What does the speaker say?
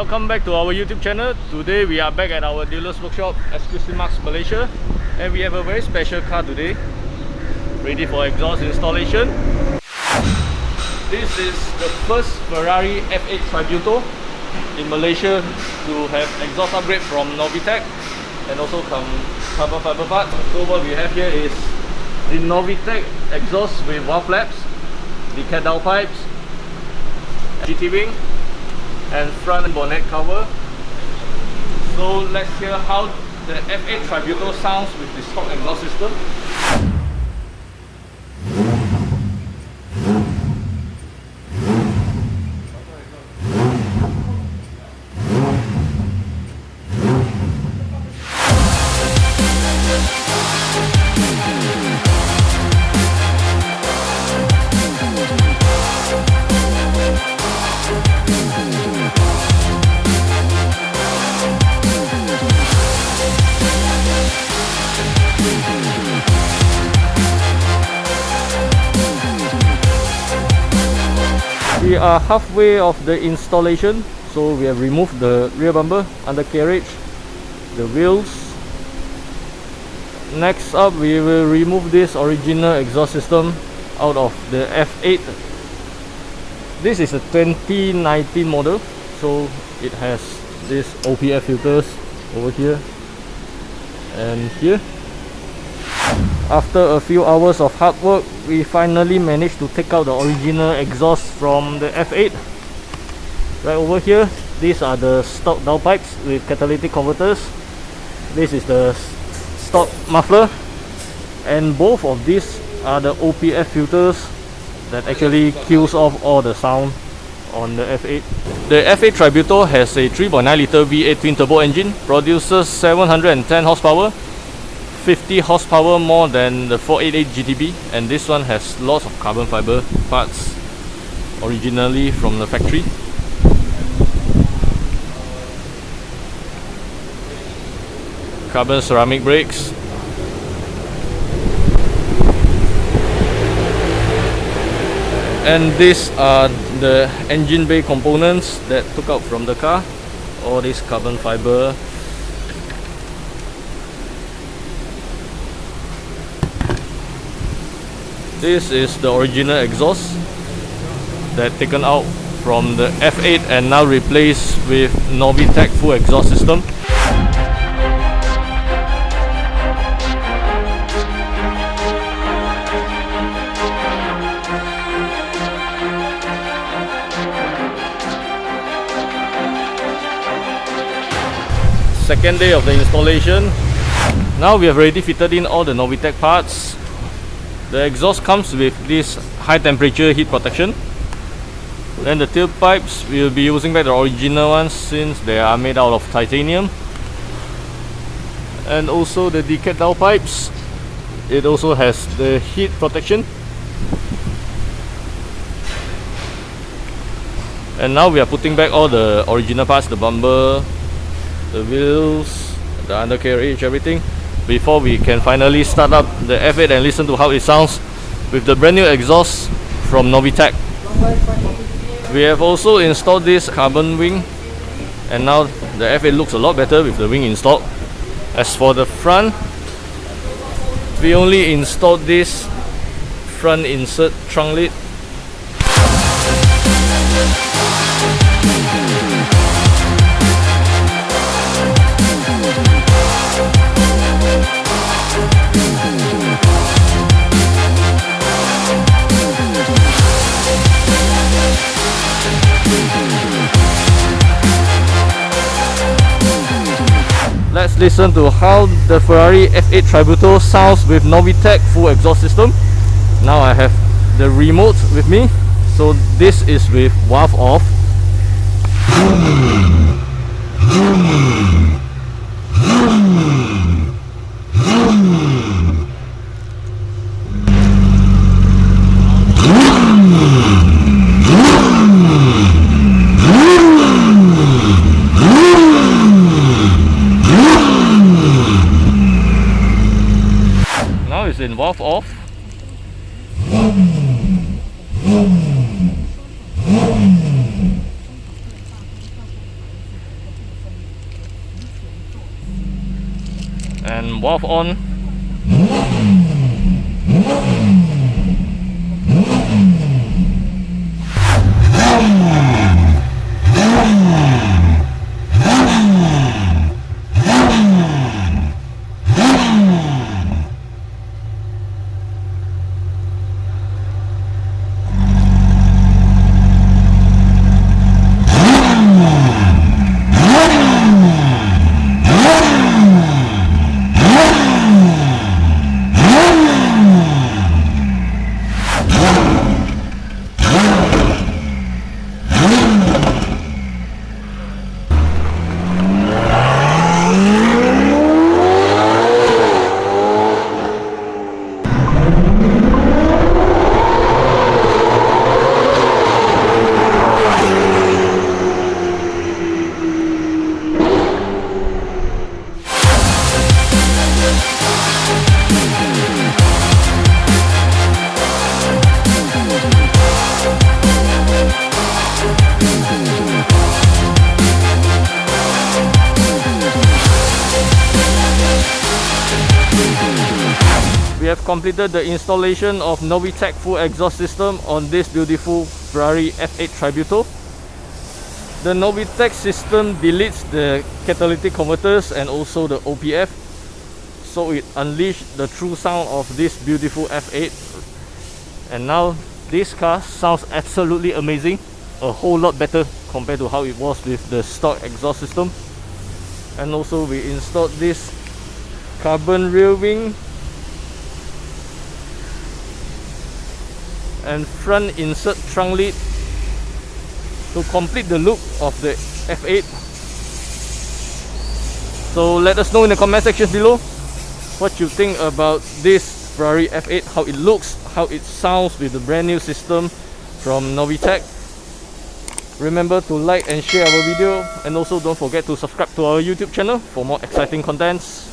Welcome back to our YouTube channel. Today we are back at our dealer's workshop, Exclusive Marks Malaysia, and we have a very special car today, ready for exhaust installation. This is the first Ferrari F8 Tributo in Malaysia to have exhaust upgrade from Novitec and also carbon fiber parts. So what we have here is the Novitec exhaust with valve flaps, the cat downpipes, GT wing, and front bonnet cover. So let's hear how the F8 Tributo sounds with the stock exhaust system. We are halfway of the installation, so we have removed the rear bumper, undercarriage, the wheels. Next up, we will remove this original exhaust system out of the F8. This is a 2019 model, so it has these OPF filters over here and here. After a few hours of hard work, we finally managed to take out the original exhaust from the F8. Right over here, these are the stock downpipes with catalytic converters. This is the stock muffler, and both of these are the OPF filters that actually kills off all the sound on the F8. The F8 Tributo has a 3.9 litre V8 twin turbo engine, produces 710 horsepower, 50 horsepower more than the 488 GTB, and this one has lots of carbon fiber parts originally from the factory. Carbon ceramic brakes, and these are the engine bay components that took out from the car. All this carbon fiber. This is the original exhaust that taken out from the F8 and now replaced with Novitec full exhaust system. Second day of the installation. Now we have already fitted in all the Novitec parts. The exhaust comes with this high temperature heat protection. Then the tailpipes, we will be using back the original ones since they are made out of titanium. And also the decad downpipes, it also has the heat protection. And now we are putting back all the original parts, the bumper, the wheels, the undercarriage, everything, before we can finally start up the F8 and listen to how it sounds with the brand new exhaust from Novitec. We have also installed this carbon wing, and now the F8 looks a lot better with the wing installed. As for the front, we only installed this front insert trunk lid. Let's listen to how the Ferrari F8 Tributo sounds with Novitec full exhaust system. Now I have the remote with me, so this is with valve off. In valve off. and valve on. We have completed the installation of Novitec full exhaust system on this beautiful Ferrari F8 Tributo. The Novitec system deletes the catalytic converters and also the OPF, so it unleashed the true sound of this beautiful F8. And now this car sounds absolutely amazing, a whole lot better compared to how it was with the stock exhaust system. And also we installed this carbon rear wing and front insert trunk lid to complete the look of the F8. So let us know in the comment section below what you think about this Ferrari F8, how it looks, how it sounds with the brand new system from Novitec. Remember to like and share our video, and also don't forget to subscribe to our YouTube channel for more exciting contents.